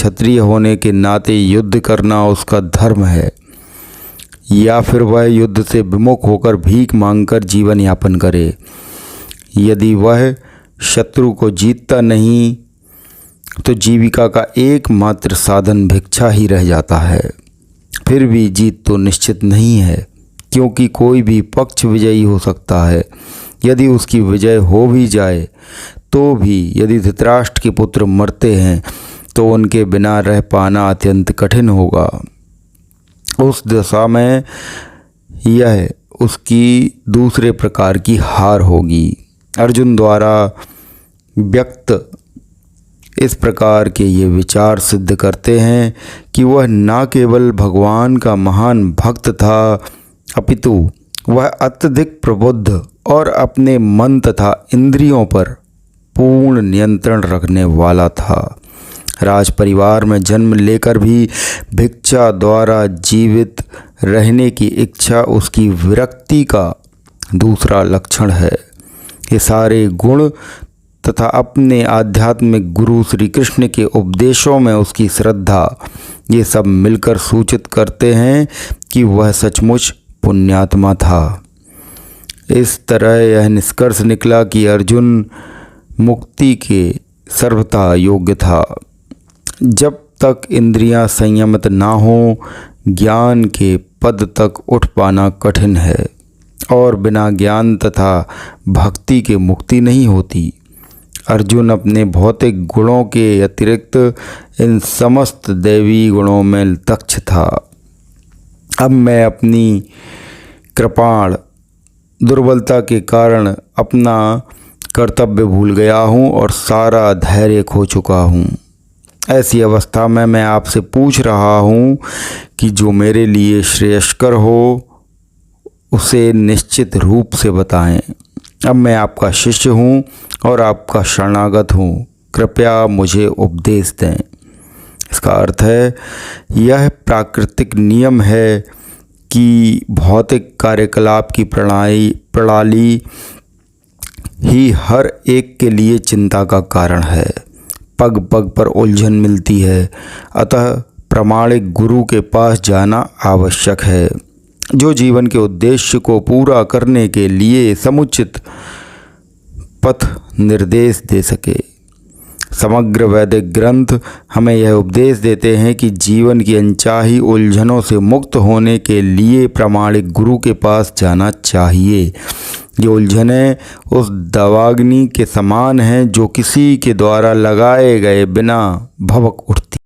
क्षत्रिय होने के नाते युद्ध करना उसका धर्म है, या फिर वह युद्ध से विमुख होकर भीख मांगकर जीवन यापन करे। यदि वह शत्रु को जीतता नहीं तो जीविका का एकमात्र साधन भिक्षा ही रह जाता है। फिर भी जीत तो निश्चित नहीं है, क्योंकि कोई भी पक्ष विजयी हो सकता है। यदि उसकी विजय हो भी जाए तो भी यदि धृतराष्ट्र के पुत्र मरते हैं तो उनके बिना रह पाना अत्यंत कठिन होगा। उस दशा में यह उसकी दूसरे प्रकार की हार होगी। अर्जुन द्वारा व्यक्त इस प्रकार के ये विचार सिद्ध करते हैं कि वह न केवल भगवान का महान भक्त था, अपितु वह अत्यधिक प्रबुद्ध और अपने मन तथा इंद्रियों पर पूर्ण नियंत्रण रखने वाला था। राज परिवार में जन्म लेकर भी भिक्षा द्वारा जीवित रहने की इच्छा उसकी विरक्ति का दूसरा लक्षण है। ये सारे गुण तथा अपने आध्यात्मिक गुरु श्री कृष्ण के उपदेशों में उसकी श्रद्धा, ये सब मिलकर सूचित करते हैं कि वह सचमुच पुण्यात्मा था। इस तरह यह निष्कर्ष निकला कि अर्जुन मुक्ति के सर्वथा योग्य था। जब तक इंद्रियां संयमित ना हो, ज्ञान के पद तक उठ पाना कठिन है, और बिना ज्ञान तथा भक्ति के मुक्ति नहीं होती। अर्जुन अपने भौतिक गुणों के अतिरिक्त इन समस्त दैवी गुणों में दक्ष था। अब मैं अपनी कृपाण दुर्बलता के कारण अपना कर्तव्य भूल गया हूँ और सारा धैर्य खो चुका हूँ। ऐसी अवस्था में मैं आपसे पूछ रहा हूँ कि जो मेरे लिए श्रेयस्कर हो उसे निश्चित रूप से बताएं। अब मैं आपका शिष्य हूँ और आपका शरणागत हूँ, कृपया मुझे उपदेश दें। इसका अर्थ है, यह प्राकृतिक नियम है कि भौतिक कार्यकलाप की प्रणाली ही हर एक के लिए चिंता का कारण है। पग पग पर उलझन मिलती है, अतः प्रामाणिक गुरु के पास जाना आवश्यक है, जो जीवन के उद्देश्य को पूरा करने के लिए समुचित पथ निर्देश दे सके। समग्र वैदिक ग्रंथ हमें यह उपदेश देते हैं कि जीवन की अनचाही उलझनों से मुक्त होने के लिए प्रामाणिक गुरु के पास जाना चाहिए। ये उलझनें उस दवाग्नि के समान हैं जो किसी के द्वारा लगाए गए बिना भभक उठती।